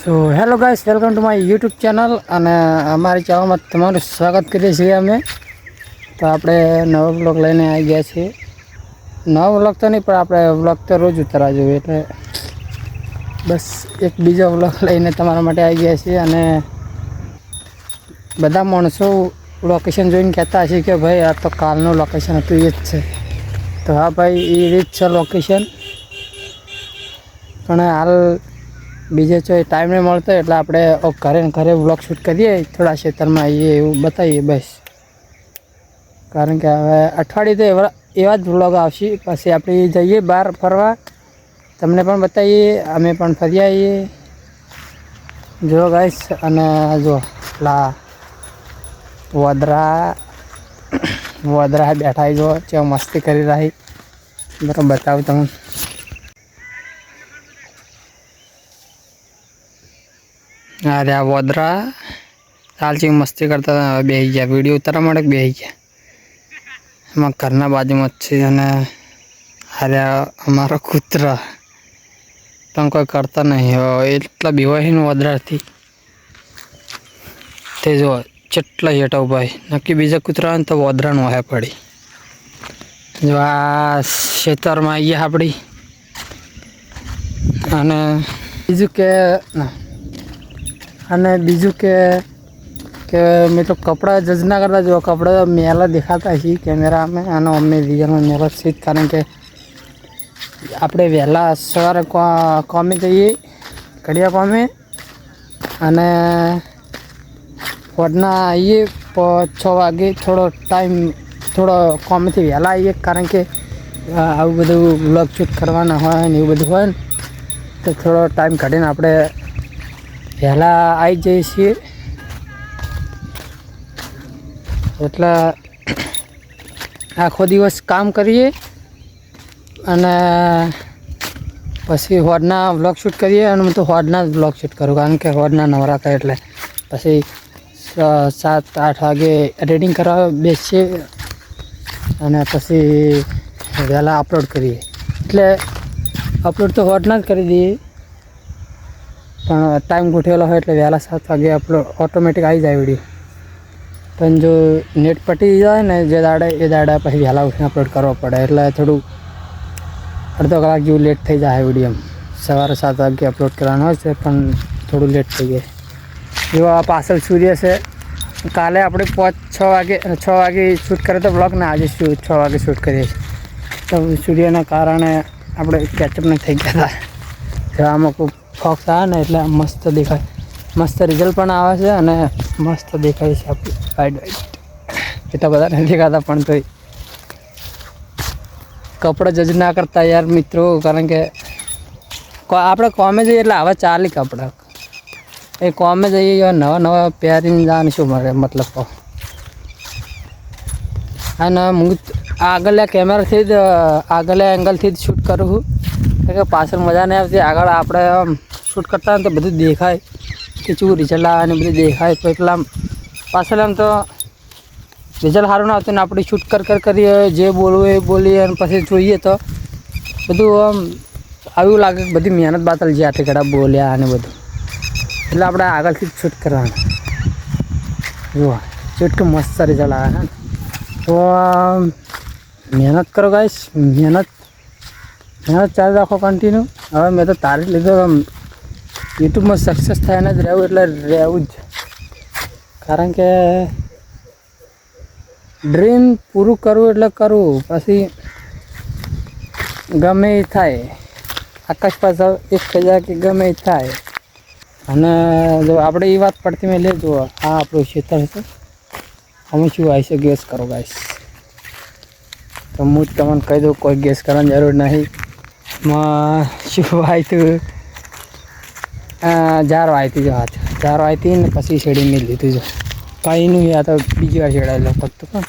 તો hello guys, welcome to my YouTube channel અને અમારી ચેનલમાં તમારું સ્વાગત કરીએ છીએ અમે. તો આપણે નવો બ્લોગ લઈને આવી ગયા છીએ. નવો બ્લોગ તો નહીં, પણ આપણે બ્લોગ તો રોજ ઉતારવા જોઈએ, એટલે બસ એક બીજો બ્લોગ લઈને તમારા માટે આવી ગયા છીએ. અને બધા માણસો લોકેશન જોઈને કહેતા હશે કે ભાઈ આ તો કાલનું લોકેશન હતું, એ જ છે. તો હા ભાઈ, એ જ છે લોકેશન. પણ હાલ બીજે જો ટાઈમ નહીં મળતો, એટલે આપણે ઘરે બ્લોગ શૂટ કરીએ, થોડા ખેતરમાં આવીએ એવું બતાવીએ બસ. કારણ કે હવે અઠવાડિયે તો એવા જ બ્લોગ આવશે. પછી આપણે જઈએ બહાર ફરવા, તમને પણ બતાવીએ, અમે પણ ફરી આવીએ. જો ગાઈસ, અને જો પેલા વદરા બેઠા જો છે, મસ્તી કરી રહી. બરાબર બતાવું તમને. અરે આ વોદરા ચાલચી મસ્તી કરતા હતા, બેસી ગયા વિડીયો ઉતારવા માટે, બેસી ગયા. એમાં ઘરના બાજુમાં જ છે. અને અરે અમારો કૂતરા પણ કોઈ કરતા નહીં, એટલા બીવાય ને વદરાથી. તે જો ચેટલા હેઠા ભાઈ, નક્કી બીજા કૂતરા ને તો વદરાનું વાહે પડી. જો આ ખેતરમાં આવી ગયા આપણી. અને બીજું કે મેં તો કપડાં જજ ના કરતા, જો કપડાં મેલા દેખાતા છીએ કેમેરામાં, અને અમને રિયલમાં મેલા છે. કારણ કે આપણે વહેલા સવારે કોમે જઈએ, કડિયા કોમે, અને વડના આવીએ 6 વાગે. થોડો કોમેથી વહેલા આવીએ, કારણ કે આવું બધું બ્લોગ શૂટ કરવાના હોય ને એવું બધું હોય ને, તો થોડો ટાઈમ કાઢીને આપણે વહેલા આવી જઈએ છીએ. એટલે આખો દિવસ કામ કરીએ અને પછી હોડના બ્લોગ શૂટ કરીએ. અને હું તો હોડના જ બ્લોગ શૂટ કરું, કારણ કે હોડના નવરા થાય. એટલે પછી 7-8 વાગે એડિટિંગ કરવા બેસીએ અને પછી વહેલા અપલોડ કરીએ. એટલે અપલોડ તો હોડના જ કરી દઈએ, પણ ટાઈમ ગોઠવેલો હોય એટલે વહેલા 7 વાગે અપલોડ ઓટોમેટિક આવી જાય વિડીયો. પણ જો નેટ પટી જાય ને જે દાડે પછી વહેલા ઉઠીને અપલોડ કરવો પડે, એટલે થોડું અડધો કલાક જેવું લેટ થઈ જાય વિડીયો. સવારે 7 વાગે અપલોડ કરવાનો હોય છે, પણ થોડું લેટ થઈ જાય. જો આ પાછળ સૂર્ય છે. કાલે આપણે 6 વાગે શૂટ કરીએ તો બ્લોગ, ને આજે 6 વાગે શૂટ કરીએ છીએ. તો સૂર્યના કારણે આપણે કેચઅપ નહીં થઈ ગયા હતા. જો આમાં કોઈ ફોક્સ આવે ને એટલે મસ્ત દેખાય, મસ્ત રિઝલ્ટ પણ આવે છે અને મસ્ત દેખાય છે. આપણી વાઇટ એટલા બધા નથી દેખાતા, પણ તોય કપડાં જજ ના કરતા યાર મિત્રો. કારણ કે આપણે કોમે જઈએ એટલે આવા ચાલે કપડાં. એ કોમે જઈએ નવા પહેરીને જવાનું શું મતલબ. અને હું આગળના કેમેરાથી જ આગળના એંગલથી જ શૂટ કરું છું, કારણ કે પાછળ મજા નહીં આવતી. આગળ આપણે શૂટ કરતા હોય તો બધું દેખાય કે શું રિઝલ્ટ આવે ને બધું દેખાય. તો એટલા પાછળ એમ તો રિઝલ્ટ સારું ના આવતું ને, આપણે શૂટ કરીએ, જે બોલવું એ બોલીએ, અને પછી જોઈએ તો બધું આમ આવું લાગે કે બધી મહેનત બાતલ જે આથી ઘડા બોલ્યા અને બધું. એટલે આપણે આગળથી જ શૂટ કરવાનું. જુઓ શૂટ કે મસ્ત રિઝલ્ટ આવે છે. તો મહેનત કરો ગાઈસ, મહેનત ચાલુ રાખો કન્ટિન્યુ. હવે મેં તો તારીખ લીધો, યુટ્યુબમાં સક્સેસ થઈને જ રહેવું, એટલે રહેવું જ. કારણ કે ડ્રીમ પૂરું કરવું એટલે કરવું, પછી ગમે એ થાય. આકાશ પાછળ એક થઈ જાય કે ગમે એ થાય. અને જો આપણે એ વાત પડતી મેં લેજો, આ આપણું ખેતર છે. અમે શું આવી છે ગેસ કરો ગાઈસ. તો હું જ તમને કહી દઉં, કોઈ ગેસ કરવાની જરૂર નહીં. શું વાયતું, જાર વાયતી જો હાથ જાર વાયતી ને પછી શેડીને લીધું છે. કંઈ નહીં, આ તો બીજી વાર શેડાયેલો ફક્ત. પણ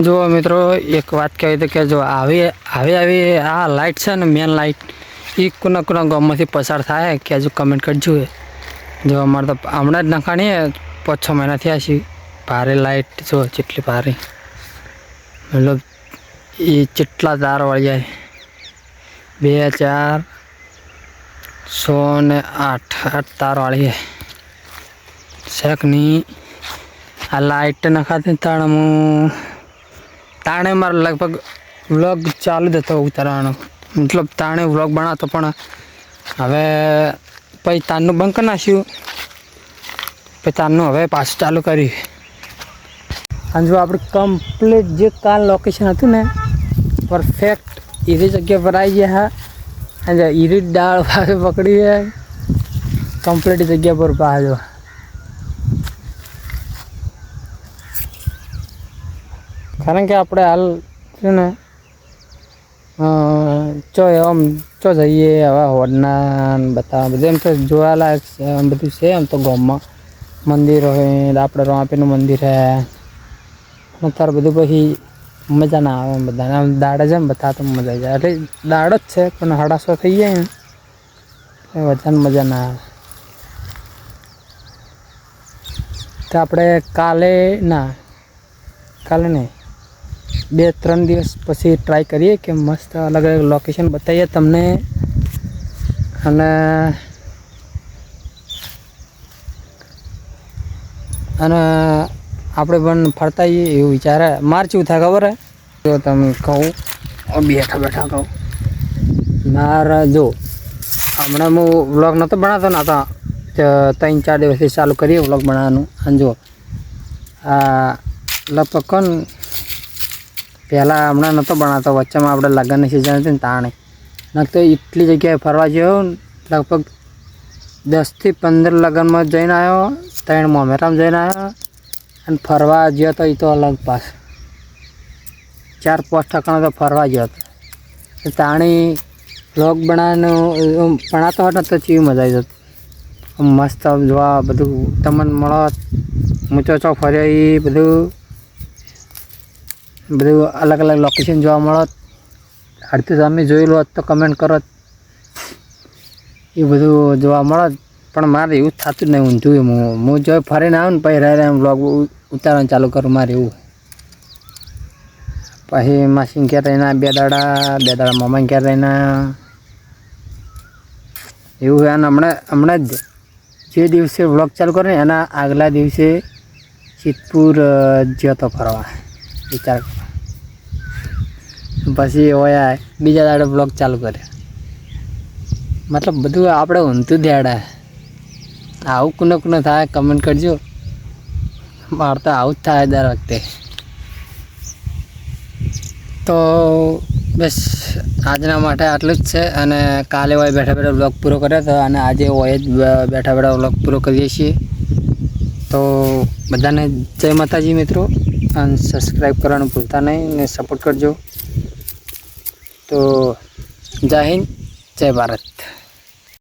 જો મિત્રો એક વાત કહેવી તો કે જો આવી આ લાઇટ છે ને, મેન લાઇટ, એ કોના ગામમાંથી પસાર થાય કે હજુ કમેન્ટ કરજો. જો અમારે તો હમણાં જ નખાણીએ 5-6 મહિના થયા છે. ભારે લાઇટ જો જેટલી ભારે, મતલબ એ જેટલા તાર વળી જાય 2 4 108 તાર વાળી શેક ની આ લાઇટ નખાતી તાણે મારે લગભગ વ્લોગ ચાલુ જ હતો ઉતારવાનો, મતલબ તાણે વ્લોગ બનાવતો, પણ હવે પછી તારનું બંધ કરી નાખ્યું, પછી તારનું હવે પાછું ચાલુ કર્યું. અને જો આપણે કમ્પ્લીટ જે કાલ લોકેશન હતું ને પરફેક્ટ એવી જગ્યા પર આવી ગયા હા, અને ઈરી ડાળ પાસે પકડી છે કમ્પ્લીટ જગ્યા પર પાછો. કારણ કે આપણે હાલ છે ને આમ જઈએ હવે હોડના બતાવવા બધું એમ તો જોવાલાયક છે, એમ બધું છે એમ તો ગામમાં મંદિરો હોય, આપણે રોમાપીનું મંદિર છે, અત્યારે બધું પછી મજા ના આવે એમ બધાને આમ દાડે છે એમ બતાવતો મજા આવી જાય. એટલે દાડો જ છે પણ 150 થઈ જાય ને વધારે મજા ના આવે. તો આપણે કાલે નહીં 2-3 દિવસ પછી ટ્રાય કરીએ કે મસ્ત અલગ અલગ લોકેશન બતાવીએ તમને. અને આપણે પણ ફરતા આવીએ એવું વિચારે. મારે શું થાય ખબર હે, જો તમે કહું બેઠા કહું મારે જો હમણાં હું વ્લોગ નહોતો બનાવતો ને, તો 3-4 દિવસથી ચાલુ કરીએ વ્લોગ બનાવવાનું. અને જો આ લગભગ કોણ પહેલાં હમણાં નહોતો બનાવતો, વચ્ચેમાં આપણે લગ્નની સિઝન હતી ને તાણે ન તો એટલી જગ્યાએ ફરવા ગયો, લગભગ 10થી 15 લગ્નમાં જઈને આવ્યો, 3 મોમેરામાં જઈને આવ્યો, અને ફરવા ગયો તો એ તો અલગ પાસ 4-5 ઠકાણો તો ફરવા ગયો હતો. તાણી વ્લોગ બનાવતો હતો તો ચીવી મજા આવી જતી, મસ્ત જોવા બધું તમને મળો, ઊંચો ફર્યો એ બધું અલગ અલગ લોકેશન જોવા મળો. અડધું તમે જોયેલું હોત તો કમેન્ટ કરો, એ બધું જોવા મળો. પણ મારે એવું જ થતું જ નહીં, ઊંધું હું જો ફરીને આવું ને પછી રહે વ્લોગ ઉતારવાનું ચાલુ કરું મારે એવું. પછી માસી ઘેર રહીને 2 દાડા મામા ઘેર રહીને એવું હોય. અને હમણાં જ જે દિવસે વ્લોગ ચાલુ કરે ને એના આગલા દિવસે સિદ્ધપુર ગયો તો ફરવા વિચાર. પછી હોય બીજા દાડે વ્લોગ ચાલુ કરે, મતલબ બધું આપણે ઊંધું દેડા. આવું કોને થાય કમેન્ટ કરજો. મારે તો આવું જ થાય દર વખતે. તો બસ આજના માટે આટલું જ છે. અને કાલે હોય બેઠા વ્લોગ પૂરો કર્યો હતો, અને આજે હોય જ બેઠા વ્લોગ પૂરો કરીએ છીએ. તો બધાને જય માતાજી મિત્રો, અને સબસ્ક્રાઈબ કરવાનું ભૂલતા નહીં ને સપોર્ટ કરજો. તો જય હિન્દ, જય ભારત.